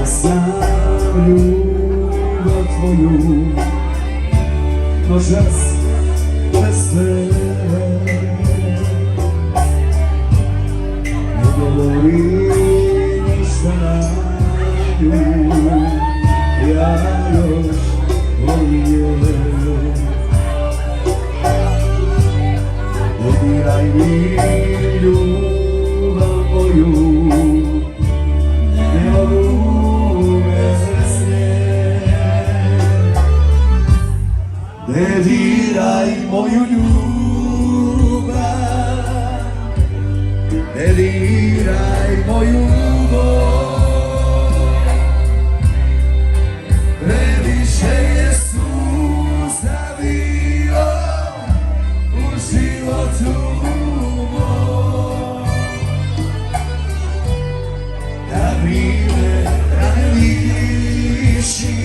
znam ljubav tvoju, noćas bez tebe. Ne govori ništa na nju, ja još volim. Ne diraj mi ljubav moju, ne odumre s nje. Ne diraj moju ljubav, ne diraj moju bol. Previše je suza bilo u životu moj. Na vrijeme rane liši,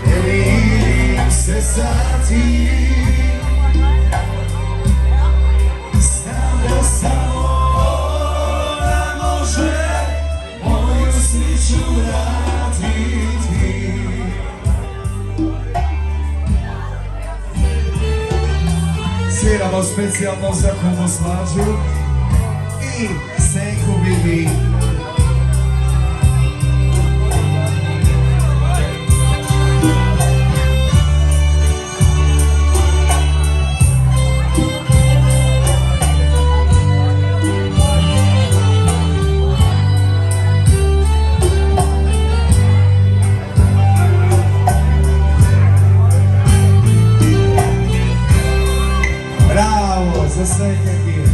ne vidim se za ti. Znam da samo ona može moju sreću vratiti. Sviramo specijalno za Kumu Slađu i Senku Bibi. Bravo, za Senke Bibi.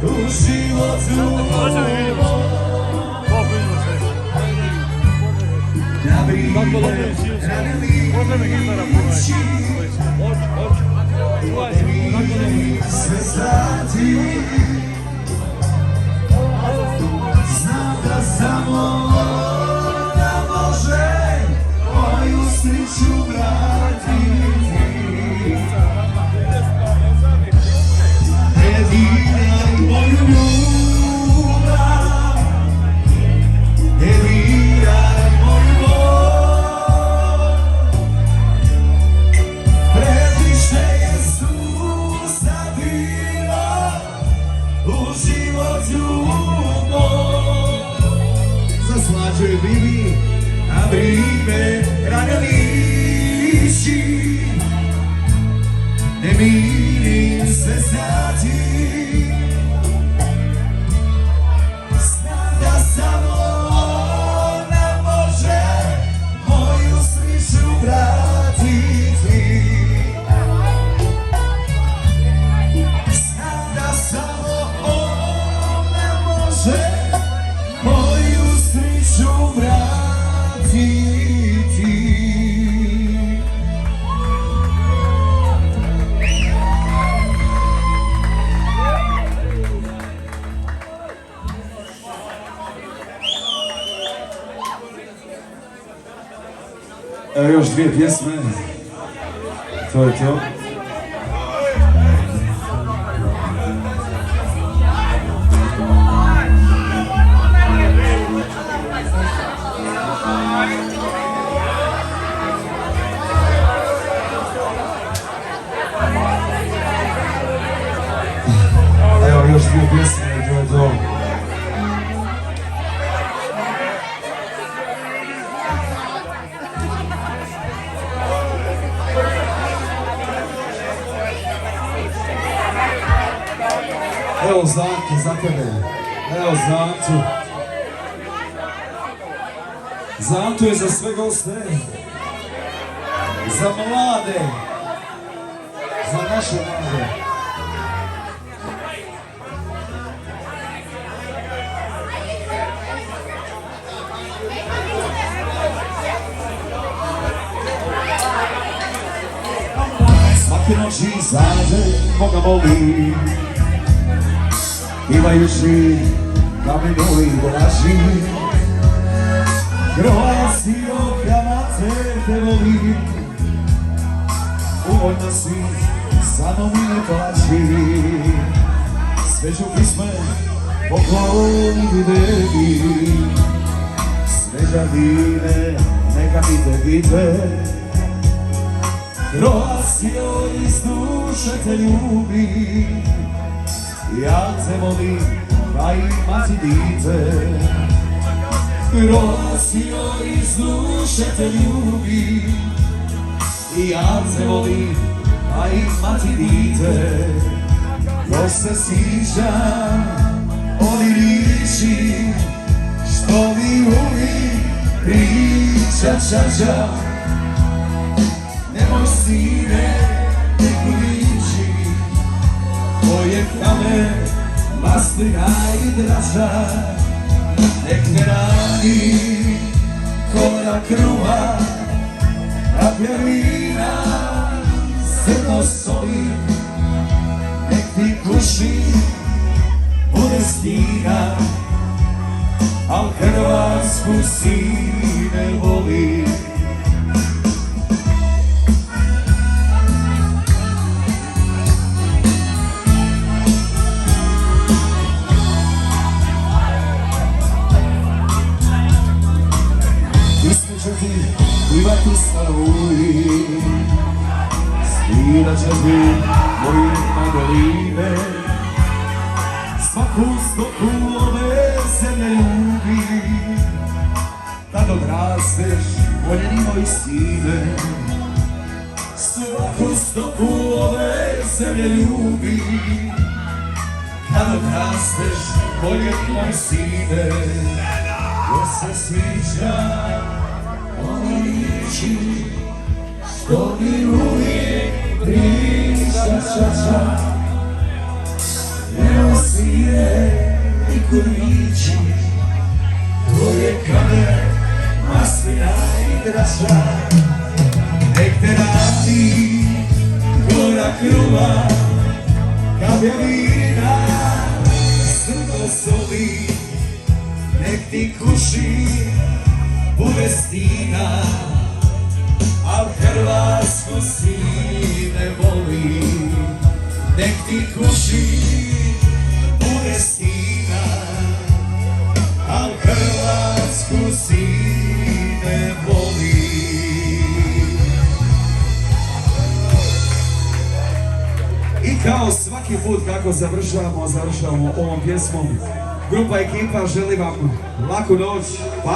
U životu na vrijeme rane liči, ne vidim se za ti. Znam da samo ona može moju sreću vratiti. Ne diraj moju ljubav, ne diraj moju bol. Previše je suza bilo u životu moj. Za Slađu i Bibi, na vrijeme rane liči, ne mirim se za ti. Znam da samo ona može moju sreću vratiti. Znam da samo ona može moju sreću vratiti. Evo još dvije pjesme, to je to. Evo još dvije pjesme i to je to. Evo Zanke za tebe. Evo Zantu. Zantu je za sve goste. Za mlade. Za naše mlade. Svake noći izađe, Boga moli, pivajući kamenu i volaži. Krojac i okamace te voli, uvoljna si, samo mi ne plaći. Svežu pisme, pokloni tebi, sveža dine, neka mi te vide. Croacio iz duše te ljubi, ja te volim, pa imati dite. Croacio iz duše te ljubi, ja te volim, pa imati dite. Još se sjećam oni riječi, što mi uvijek priča čača. Nemoj sine, neku riječi, tvoje kamen, maslina i draža. Nek te rani korak kruha, kaplja vina, srno soli. Nek ti kuši, bude stina, al Hrvatsku sine voli. Pivati staruji, svirat će ti moje mandoline. Svaku stoku ove zemlje ljubi, kad odrasteš, voljeni moj sine. Svaku stoku ove zemlje ljubi, kad odrasteš, voljeni moj sine. Još se sviđam oni riječi, što mi uvijek priča čača. Evo sine i kurvići, tvoje kamen, maslina i draža. Nek te radi gora kruva, kaplja vina, srno soli. Nek ti kuši, bude stina, al Hrvatsku sine voli. Nek ti kuši, bude stina, al Hrvatsku sine voli. I kao svaki put kako završavamo ovom pjesmom, grupa ekipa želi vam laku noć.